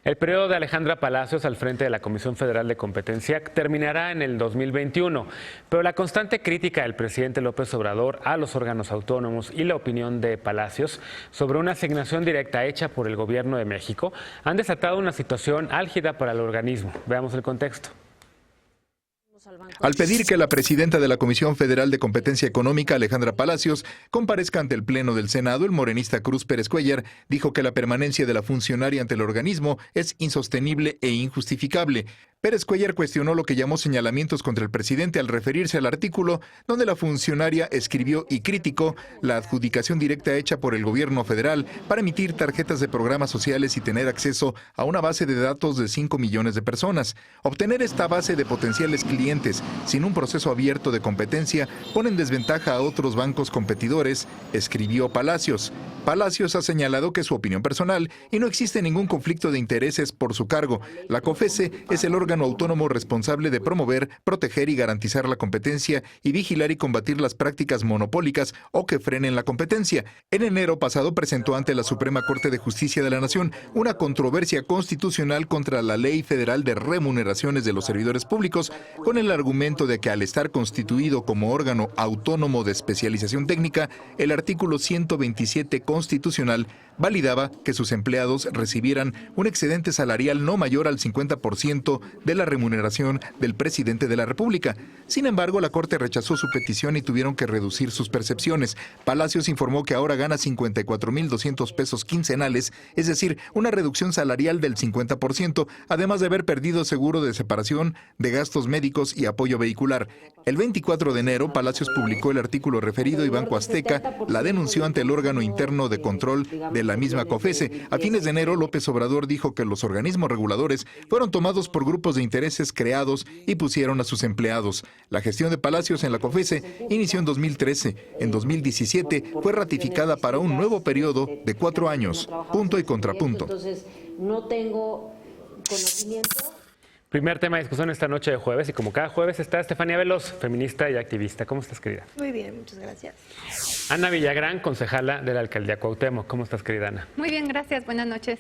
El periodo de Alejandra Palacios al frente de la Comisión Federal de Competencia terminará en el 2021, pero la constante crítica del presidente López Obrador a los órganos autónomos y la opinión de Palacios sobre una asignación directa hecha por el Gobierno de México han desatado una situación álgida para el organismo. Veamos el contexto. Al pedir que la presidenta de la Comisión Federal de Competencia Económica, Alejandra Palacios, comparezca ante el Pleno del Senado, el morenista Cruz Pérez Cuéllar dijo que la permanencia de la funcionaria ante el organismo es insostenible e injustificable. Pérez Cuéllar cuestionó lo que llamó señalamientos contra el presidente al referirse al artículo donde la funcionaria escribió y criticó la adjudicación directa hecha por el gobierno federal para emitir tarjetas de programas sociales y tener acceso a una base de datos de 5 millones de personas. Obtener esta base de potenciales clientes sin un proceso abierto de competencia pone en desventaja a otros bancos competidores, escribió Palacios. Palacios ha señalado que es su opinión personal y no existe ningún conflicto de intereses por su cargo. La COFESE es el órgano autónomo responsable de promover, proteger y garantizar la competencia y vigilar y combatir las prácticas monopólicas o que frenen la competencia. En enero pasado presentó ante la Suprema Corte de Justicia de la Nación una controversia constitucional contra la Ley Federal de Remuneraciones de los Servidores Públicos con el argumento de que al estar constituido como órgano autónomo de especialización técnica, el artículo 127 constitucional validaba que sus empleados recibieran un excedente salarial no mayor al 50% de la remuneración del presidente de la República. Sin embargo, la Corte rechazó su petición y tuvieron que reducir sus percepciones. Palacios informó que ahora gana 54,200 pesos quincenales, es decir, una reducción salarial del 50%, además de haber perdido seguro de separación, de gastos médicos y apoyo vehicular. El 24 de enero, Palacios publicó el artículo referido y Banco Azteca la denunció ante el órgano interno de control de la misma COFESE. A fines de enero, López Obrador dijo que los organismos reguladores fueron tomados por grupos de intereses creados y pusieron a sus empleados. La gestión de Palacios en la COFESE inició en 2013. En 2017 fue ratificada para un nuevo periodo de 4 años. Punto y contrapunto. Entonces, no tengo conocimiento. Primer tema de discusión esta noche de jueves y como cada jueves está Estefanía Veloz, feminista y activista. ¿Cómo estás, querida? Muy bien, muchas gracias. Ana Villagrán, concejala de la Alcaldía Cuauhtémoc. ¿Cómo estás, querida Ana? Muy bien, gracias. Buenas noches.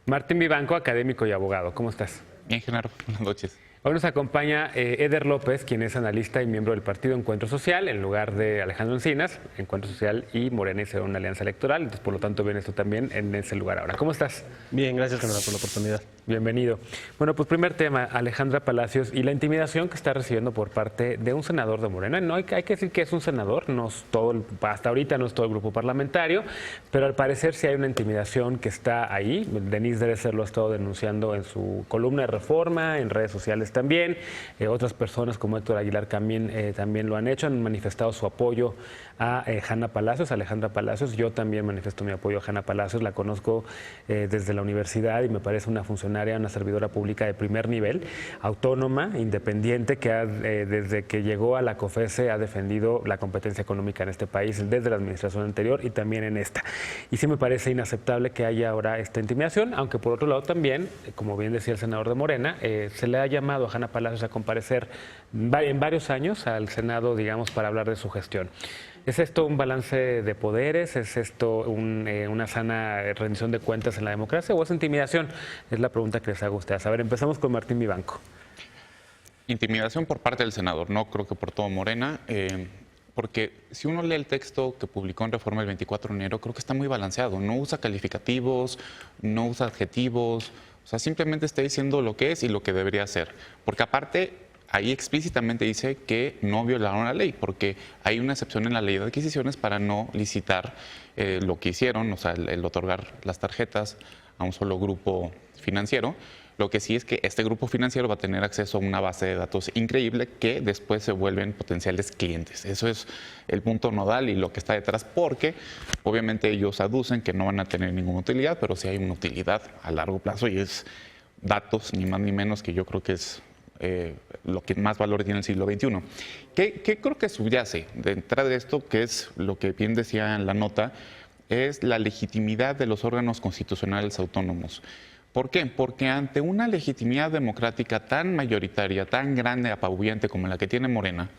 Martín Vivanco, académico y abogado. ¿Cómo estás? Bien, Genaro. Buenas noches. Hoy nos acompaña Eder López, quien es analista y miembro del partido Encuentro Social, en lugar de Alejandro Encinas. Encuentro Social y Morena hicieron una alianza electoral, entonces por lo tanto vienes tú también en ese lugar ahora. ¿Cómo estás? Bien, gracias, Genaro, por la oportunidad. Bienvenido. Bueno, pues primer tema, Alejandra Palacios y la intimidación que está recibiendo por parte de un senador de Morena. No hay que decir que es un senador, no es todo, hasta ahorita no es todo el grupo parlamentario, pero al parecer sí hay una intimidación que está ahí. Denise Dresser lo ha estado denunciando en su columna de Reforma, en redes sociales también. Otras personas como Héctor Aguilar también lo han hecho, han manifestado su apoyo a Hanna Palacios, Alejandra Palacios. Yo también manifiesto mi apoyo a Hanna Palacios, la conozco desde la universidad y me parece una funcionaria, una servidora pública de primer nivel, autónoma, independiente, que desde que llegó a la COFESE ha defendido la competencia económica en este país desde la administración anterior y también en esta. Y sí me parece inaceptable que haya ahora esta intimidación, aunque por otro lado también, como bien decía el senador de Morena, se le ha llamado a Hanna Palacios a comparecer en varios años al Senado, digamos, para hablar de su gestión. ¿Es esto un balance de poderes? ¿Es esto una sana rendición de cuentas en la democracia o es intimidación? Es la pregunta que les hago a ustedes. A ver, empezamos con Martín Vivanco. Intimidación por parte del senador, no creo que por todo Morena, porque si uno lee el texto que publicó en Reforma el 24 de enero, creo que está muy balanceado. No usa calificativos, no usa adjetivos, o sea, simplemente está diciendo lo que es y lo que debería ser. Porque aparte, ahí explícitamente dice que no violaron la ley, porque hay una excepción en la ley de adquisiciones para no licitar lo que hicieron, o sea, el otorgar las tarjetas a un solo grupo financiero. Lo que sí es que este grupo financiero va a tener acceso a una base de datos increíble que después se vuelven potenciales clientes. Eso es el punto nodal y lo que está detrás, porque obviamente ellos aducen que no van a tener ninguna utilidad, pero sí hay una utilidad a largo plazo y es datos, ni más ni menos, que yo creo que es lo que más valor tiene el siglo XXI. ¿Qué creo que subyace de entrada de esto, que es lo que bien decía en la nota, es la legitimidad de los órganos constitucionales autónomos? ¿Por qué? Porque ante una legitimidad democrática tan mayoritaria, tan grande, apabullante como la que tiene Morena,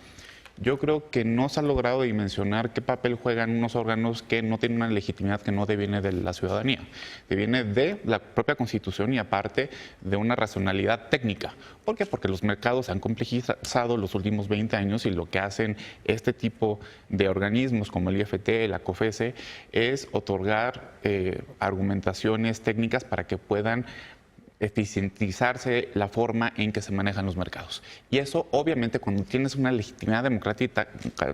yo creo que no se ha logrado dimensionar qué papel juegan unos órganos que no tienen una legitimidad que no deviene de la ciudadanía, deviene de la propia Constitución y aparte de una racionalidad técnica. ¿Por qué? Porque los mercados se han complejizado los últimos 20 años y lo que hacen este tipo de organismos como el IFT, la COFECE, es otorgar argumentaciones técnicas para que puedan eficientizarse la forma en que se manejan los mercados. Y eso, obviamente, cuando tienes una legitimidad democrática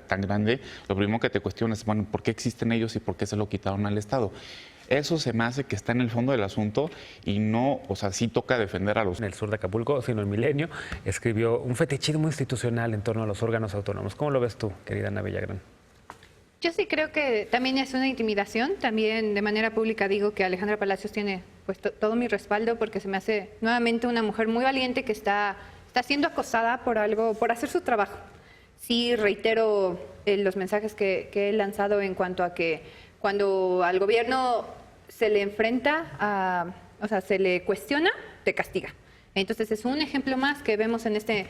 tan grande, lo primero que te cuestionas es, bueno, ¿por qué existen ellos y por qué se lo quitaron al Estado? Eso se me hace que está en el fondo del asunto y no, o sea, sí toca defender a los... En el sur de Acapulco, sino el Milenio, escribió un fetichismo institucional en torno a los órganos autónomos. ¿Cómo lo ves tú, querida Ana Villagrán? Yo sí creo que también es una intimidación. También de manera pública digo que Alejandra Palacios tiene pues todo mi respaldo porque se me hace nuevamente una mujer muy valiente que está siendo acosada por algo, por hacer su trabajo. Sí reitero los mensajes que he lanzado en cuanto a que cuando al gobierno se le enfrenta, o sea, se le cuestiona, te castiga. Entonces es un ejemplo más que vemos en este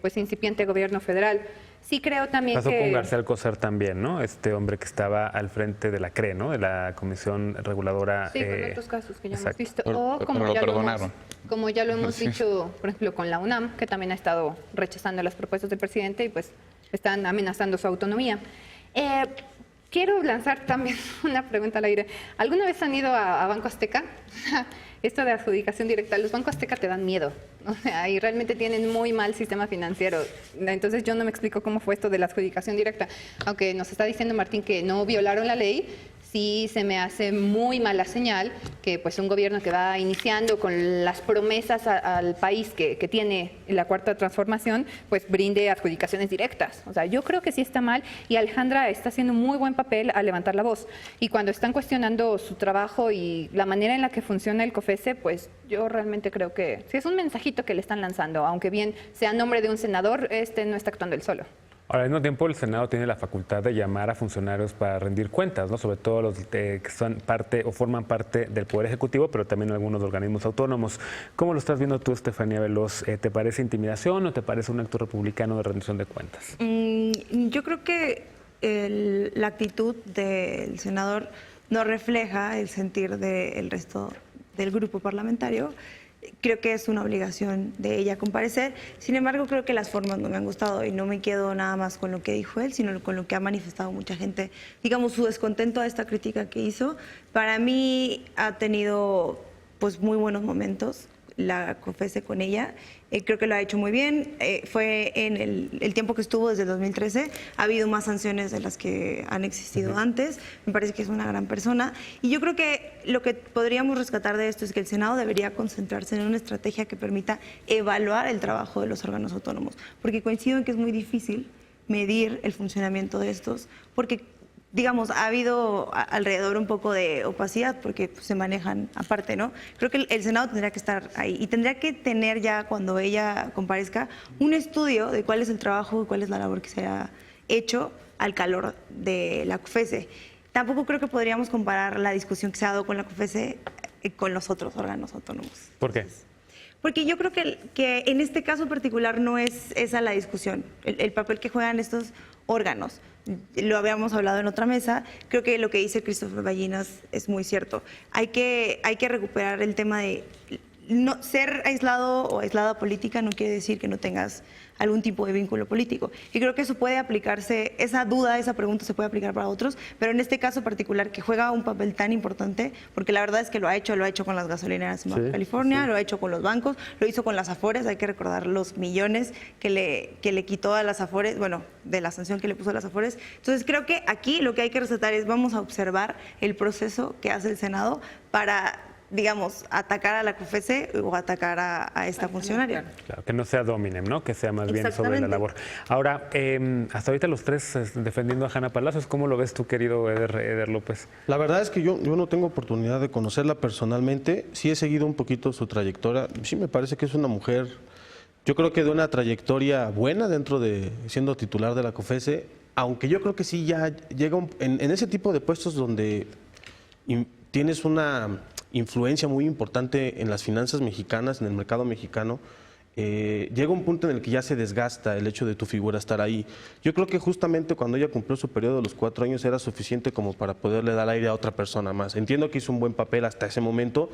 pues incipiente gobierno federal. Sí creo también Pasó que... con García Alcocer también, ¿no? Este hombre que estaba al frente de la CRE, ¿no? De la Comisión Reguladora. Sí, con otros casos que ya exacto. hemos visto. Pero O como lo ya, perdonaron. como ya lo hemos dicho, por ejemplo, con la UNAM, que también ha estado rechazando las propuestas del presidente y pues están amenazando su autonomía. Quiero lanzar también una pregunta al aire. ¿Alguna vez han ido a Banco Azteca? Esto de adjudicación directa, los bancos Azteca te dan miedo, o sea, y realmente tienen muy mal sistema financiero. Entonces yo no me explico cómo fue esto de la adjudicación directa. Aunque nos está diciendo Martín que no violaron la ley, sí se me hace muy mala señal que pues un gobierno que va iniciando con las promesas al país que tiene la Cuarta Transformación, pues brinde adjudicaciones directas. O sea, yo creo que sí está mal y Alejandra está haciendo un muy buen papel al levantar la voz. Y cuando están cuestionando su trabajo y la manera en la que funciona el COFECE, pues yo realmente creo que sí es un mensajito que le están lanzando, aunque bien sea en nombre de un senador, no está actuando él solo. Ahora, al mismo tiempo, el Senado tiene la facultad de llamar a funcionarios para rendir cuentas, ¿no? Sobre todo los que son parte o forman parte del Poder Ejecutivo, pero también algunos organismos autónomos. ¿Cómo lo estás viendo tú, Estefanía Veloz? ¿Te parece intimidación o te parece un acto republicano de rendición de cuentas? Yo creo que la actitud del senador no refleja el sentir del resto del grupo parlamentario. Creo que es una obligación de ella comparecer. Sin embargo, creo que las formas no me han gustado y no me quedo nada más con lo que dijo él, sino con lo que ha manifestado mucha gente, digamos, su descontento a esta crítica que hizo. Para mí ha tenido pues muy buenos momentos la COFECE con ella. Creo que lo ha hecho muy bien. Fue en el tiempo que estuvo desde el 2013. Ha habido más sanciones de las que han existido antes. Me parece que es una gran persona. Y yo creo que lo que podríamos rescatar de esto es que el Senado debería concentrarse en una estrategia que permita evaluar el trabajo de los órganos autónomos. Porque coincido en que es muy difícil medir el funcionamiento de estos, porque digamos, ha habido alrededor un poco de opacidad porque pues, se manejan aparte, ¿no? Creo que el Senado tendría que estar ahí y tendría que tener ya, cuando ella comparezca, un estudio de cuál es el trabajo y cuál es la labor que se ha hecho al calor de la COFECE. Tampoco creo que podríamos comparar la discusión que se ha dado con la COFECE con los otros órganos autónomos. ¿Por qué? Porque yo creo que en este caso particular no es esa la discusión, el papel que juegan estos órganos. Lo habíamos hablado en otra mesa, creo que lo que dice Christopher Ballinas es muy cierto. Hay que recuperar el tema de no, ser aislado o aislada política no quiere decir que no tengas algún tipo de vínculo político. Y creo que eso puede aplicarse, esa duda, esa pregunta se puede aplicar para otros, pero en este caso particular que juega un papel tan importante, porque la verdad es que lo ha hecho con las gasolineras en Baja California, sí. Lo ha hecho con los bancos, lo hizo con las Afores, hay que recordar los millones que le quitó a las Afores, bueno, de la sanción que le puso a las Afores. Entonces creo que aquí lo que hay que resaltar es vamos a observar el proceso que hace el Senado para, digamos, atacar a la COFECE o atacar a esta funcionaria. Claro, que no sea dominem, ¿no? Que sea más bien sobre la labor. Ahora, hasta ahorita los tres defendiendo a Hanna Palacios, ¿cómo lo ves tú, querido Eder López? La verdad es que yo no tengo oportunidad de conocerla personalmente. Sí he seguido un poquito su trayectoria. Sí me parece que es una mujer, yo creo que de una trayectoria buena dentro de siendo titular de la COFECE, aunque yo creo que sí ya llega en ese tipo de puestos donde tienes una influencia muy importante en las finanzas mexicanas, en el mercado mexicano, llega un punto en el que ya se desgasta el hecho de tu figura estar ahí. Yo creo que justamente cuando ella cumplió su periodo de los 4 años era suficiente como para poderle dar aire a otra persona más. Entiendo que hizo un buen papel hasta ese momento,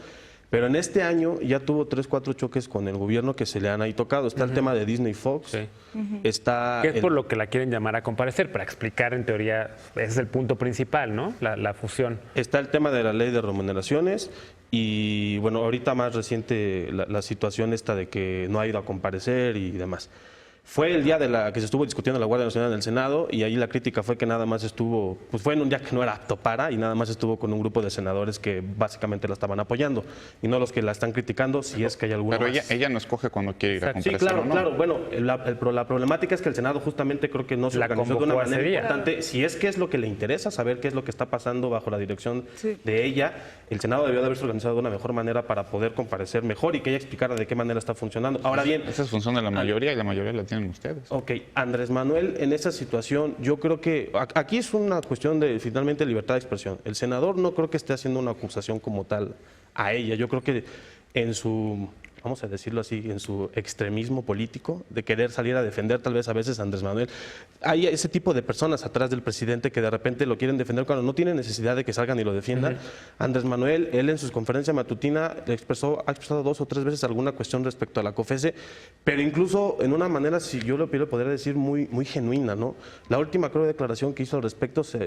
pero en este año ya tuvo 3, 4 choques con el gobierno que se le han ahí tocado. Está el tema de Disney Fox, está... Que es por lo que la quieren llamar a comparecer, para explicar en teoría, ese es el punto principal, ¿no? La fusión. Está el tema de la ley de remuneraciones y, bueno, ahorita más reciente la situación esta de que no ha ido a comparecer y demás. Fue el día de que se estuvo discutiendo la Guardia Nacional en el Senado y ahí la crítica fue que nada más estuvo, pues fue en un día que no era apto para y nada más estuvo con un grupo de senadores que básicamente la estaban apoyando y no los que la están criticando, si es que hay alguna Pero más. ella no escoge cuando quiere ir a comparecer. Sí, claro, ¿o no? claro. Bueno, la problemática es que el Senado justamente creo que no se La organizó de una convocó ese manera día. importante. Si es que es lo que le interesa, saber qué es lo que está pasando bajo la dirección de ella, el Senado debió de haberse organizado de una mejor manera para poder comparecer mejor y que ella explicara de qué manera está funcionando. Ahora bien... Esa es función de la mayoría y la mayoría la tienen ustedes. Ok, Andrés Manuel, en esa situación, yo creo que aquí es una cuestión de finalmente libertad de expresión. El senador no creo que esté haciendo una acusación como tal a ella. Yo creo que en su, vamos a decirlo así, en su extremismo político, de querer salir a defender tal vez a veces a Andrés Manuel, hay ese tipo de personas atrás del presidente que de repente lo quieren defender cuando no tiene necesidad de que salgan y lo defiendan. Andrés Manuel, él en su conferencia matutina ha expresado 2 o 3 veces alguna cuestión respecto a la COFESE, pero incluso en una manera, si yo lo podría decir, muy genuina, ¿no? La última, creo, declaración que hizo al respecto se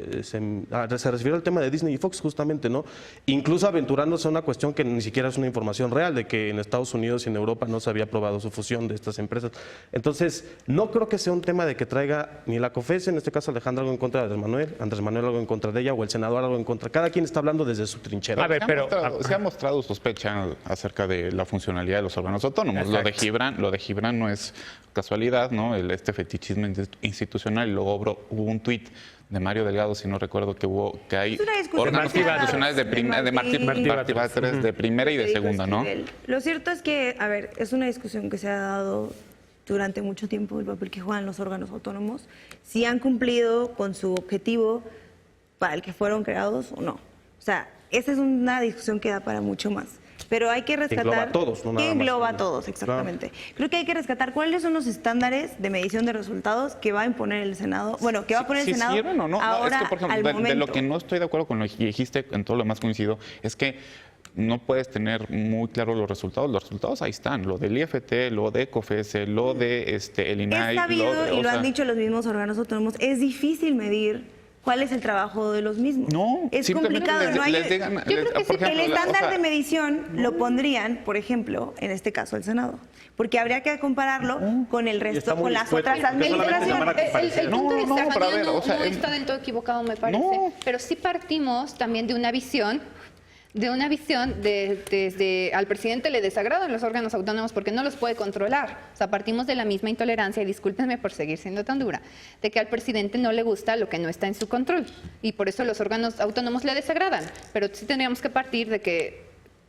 refirió al tema de Disney y Fox, justamente, ¿no? Incluso aventurándose a una cuestión que ni siquiera es una información real, de que en Estados Unidos y en Europa no se había aprobado su fusión de estas empresas. Entonces, no creo que sea un tema de que traiga ni la COFESE, en este caso Alejandra, algo en contra de Andrés Manuel algo en contra de ella, o el senador algo en contra. Cada quien está hablando desde su trinchera. A ver, pero... Se ha mostrado sospecha acerca de la funcionalidad de los órganos autónomos. Lo de Gibran no es casualidad, ¿no? Este fetichismo institucional. Y luego hubo un tuit de Mario Delgado, si no recuerdo, que hay órganos institucionales de Martí Batres de primera y de segunda, ¿no? Lo cierto es que, a ver, es una discusión que se ha dado durante mucho tiempo, el papel que juegan los órganos autónomos, si han cumplido con su objetivo para el que fueron creados o no. O sea, esa es una discusión que da para mucho más. Pero hay que rescatar... Engloba a todos, no nada que más. engloba a todos, exactamente. Creo que hay que rescatar cuáles son los estándares de medición de resultados que va a imponer el Senado, bueno, que va a poner el Senado sirven o no. ahora, es que, por ejemplo, al momento. de lo que no estoy de acuerdo con lo que dijiste, en todo lo demás coincido, es que no puedes tener muy claro los resultados. Los resultados ahí están, lo del IFT, lo de COFESE, lo de el INAI. Es sabido, y lo han dicho los mismos órganos autónomos, es difícil medir cuál es el trabajo de los mismos. No, es simplemente complicado. les digan, yo creo que por ejemplo, el estándar de medición lo pondrían, por ejemplo, en este caso el Senado, porque habría que compararlo con el resto, con las otras administraciones. El punto de vista pero a ver, no o sea, está del todo equivocado, me parece. No. Pero sí partimos también de una visión desde al presidente le desagradan los órganos autónomos porque no los puede controlar. O sea, partimos de la misma intolerancia, y discúlpenme por seguir siendo tan dura, de que al presidente no le gusta lo que no está en su control y por eso los órganos autónomos le desagradan. Pero sí tendríamos que partir de que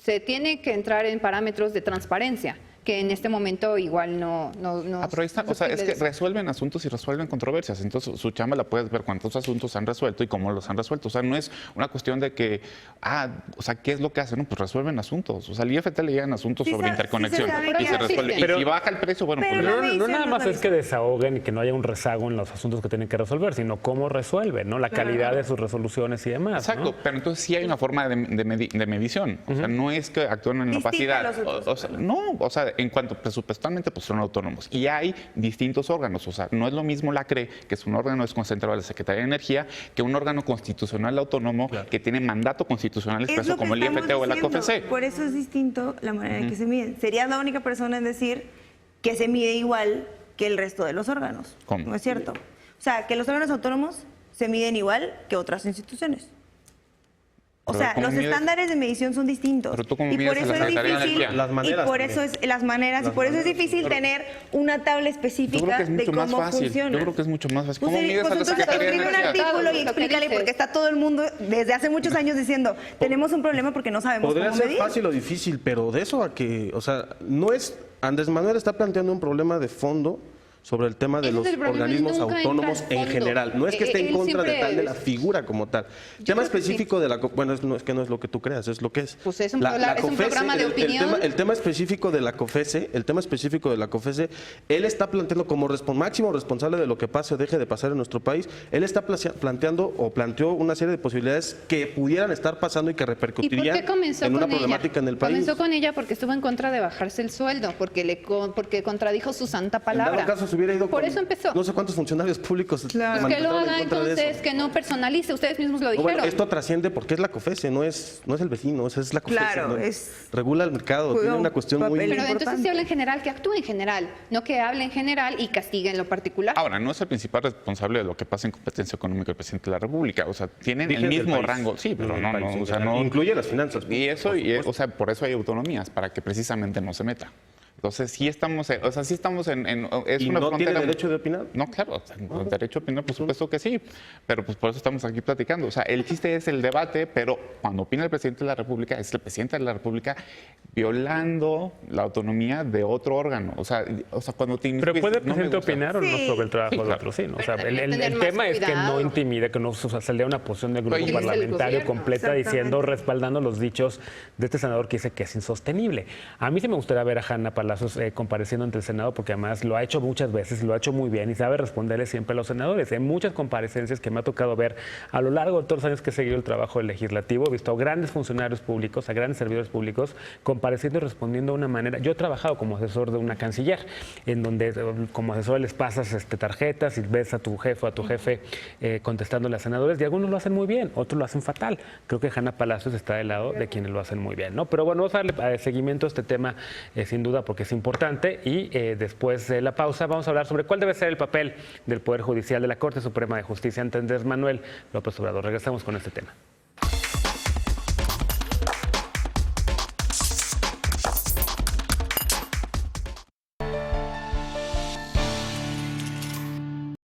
se tiene que entrar en parámetros de transparencia, que en este momento igual no pero ahí está, o sea, es que resuelven asuntos y resuelven controversias. Entonces, su chamba la puedes ver cuántos asuntos han resuelto y cómo los han resuelto. O sea, no es una cuestión de que, o sea, ¿qué es lo que hacen? No, pues resuelven asuntos. O sea, al IFT le llegan asuntos sobre interconexión y se resuelve. Y si baja el precio, bueno, pues no nada más es que desahoguen y que no haya un rezago en los asuntos que tienen que resolver, sino cómo resuelven, ¿no? La calidad de sus resoluciones y demás. Exacto, ¿no? pero entonces sí hay una forma de medición. O sea, no es que actúen en opacidad. O sea, no, o sea, en cuanto presupuestalmente, pues son autónomos. Y hay distintos órganos. O sea, no es lo mismo la CRE, que es un órgano desconcentrado de la Secretaría de Energía, que un órgano constitucional autónomo que tiene mandato constitucional expreso como el IFT o la COFESE. Por eso es distinto la manera en que se miden. Serías la única persona en decir que se mide igual que el resto de los órganos. ¿Cómo? ¿No es cierto? O sea, que los órganos autónomos se miden igual que otras instituciones. O Pero sea, ¿cómo los mides? estándares de medición son distintos. Pero tú, ¿cómo y por mides a eso la es Secretaría de difícil. Energía? Las maneras y por también. eso es las maneras, y Las por eso es maneras. difícil tener una tabla específica Yo creo que es de mucho más cómo fácil. funciona. Yo creo que es mucho más fácil. Pues, ¿Cómo mides a la entonces Secretaría de escribe un Energía? artículo y Lo que explícale, dices. porque está todo el mundo desde hace muchos años diciendo, tenemos un problema porque no sabemos Podría cómo ser medir. fácil o difícil, pero de eso a que, o sea, no es, Andrés Manuel está planteando un problema de fondo sobre el tema de Ese los es el problema, organismos nunca entra autónomos al en fondo. general. No es que esté en Él contra de siempre tal de la es- figura como tal. Yo Tema creo que específico de la... Bueno, es que no es lo que tú creas, es lo que es. Pues es un programa de opinión. El tema específico de la COFESE, él está planteando como máximo responsable de lo que pase o deje de pasar en nuestro país, él está planteó una serie de posibilidades que pudieran estar pasando y que ¿Y por repercutirían qué comenzó en una con problemática ella? en el país. Comenzó con ella porque estuvo en contra de bajarse el sueldo, porque contradijo su santa palabra. En dado caso, se hubiera ido Por con eso empezó. no sé cuántos funcionarios públicos Claro. Pues que lo manifestaron en haga contra de entonces, eso. que no personalice, ustedes mismos lo No, dijeron. bueno, esto trasciende porque es la COFESE, no es el vecino, es la COFESE. Claro, ¿no? es- regula el mercado, juega tiene un una cuestión muy... papel Pero entonces importante. se habla en general, que actúe en general, no que hable en general y castigue en lo particular. Ahora, no es el principal responsable de lo que pasa en competencia económica el presidente de la República. O sea, tienen Dije el del mismo país. rango. Sí, pero Del no, país en o sea, general. no. Incluye las finanzas. Y eso, por o supuesto. sea, por eso hay autonomías, para que precisamente no se meta. Entonces, sí estamos en, es ¿Y una no tiene frontera- derecho de opinar? No, claro, o sea, el derecho a opinar, por supuesto que sí, pero pues por eso estamos aquí platicando. O sea, el chiste es el debate, pero cuando opina el presidente de la República, es el presidente de la República violando la autonomía de otro órgano. O sea cuando te Pero inmiscuyes, puede el no me presidente gusta. opinar o no Sí. sobre el trabajo Sí, del claro. otro, sí, ¿no? O sea, Pero debe el tener más tema es que no cuidado. intimide, que no salga una posición del grupo Oye, es el parlamentario gobierno, completa diciendo, exactamente. respaldando los dichos de este senador que dice que es insostenible. A mí sí me gustaría ver a Hanna Palacios compareciendo ante el Senado, porque además lo ha hecho muchas veces, lo ha hecho muy bien y sabe responderle siempre a los senadores. En muchas comparecencias que me ha tocado ver a lo largo de todos los años que he seguido el trabajo del legislativo, he visto a grandes funcionarios públicos, a grandes servidores públicos, compareciendo y respondiendo de una manera. Yo he trabajado como asesor de una canciller, en donde como asesor les pasas tarjetas y ves a tu jefe o a tu jefe contestándole a senadores, y algunos lo hacen muy bien, otros lo hacen fatal. Creo que Hanna Palacios está del lado de quienes lo hacen muy bien, ¿no? Pero bueno, vamos a darle seguimiento a este tema sin duda porque es importante, y después de la pausa vamos a hablar sobre cuál debe ser el papel del Poder Judicial de la Corte Suprema de Justicia ante Andrés Manuel López Obrador. Regresamos con este tema.